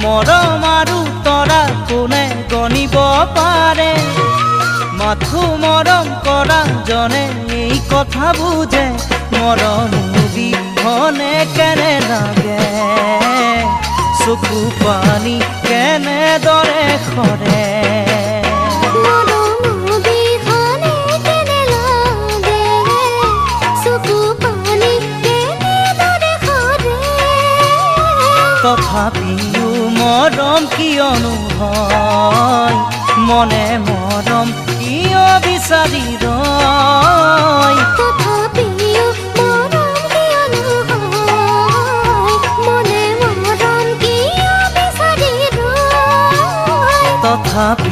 মৰম আৰু তৰা কোনে গণিব পাৰে মাথো মৰম কৰা জনে এই কথা বুজে মৰম বিহনে কেনে লাগে চকু পানী কেনেদৰে সৰে তথাপিও মৰম কিয়নো হয় মনে মৰম কিয় বিচাৰি ৰয় তথাপিও মৰম কিয়নো হয় মনে মৰম কিয় বিচাৰি ৰয় তথাপি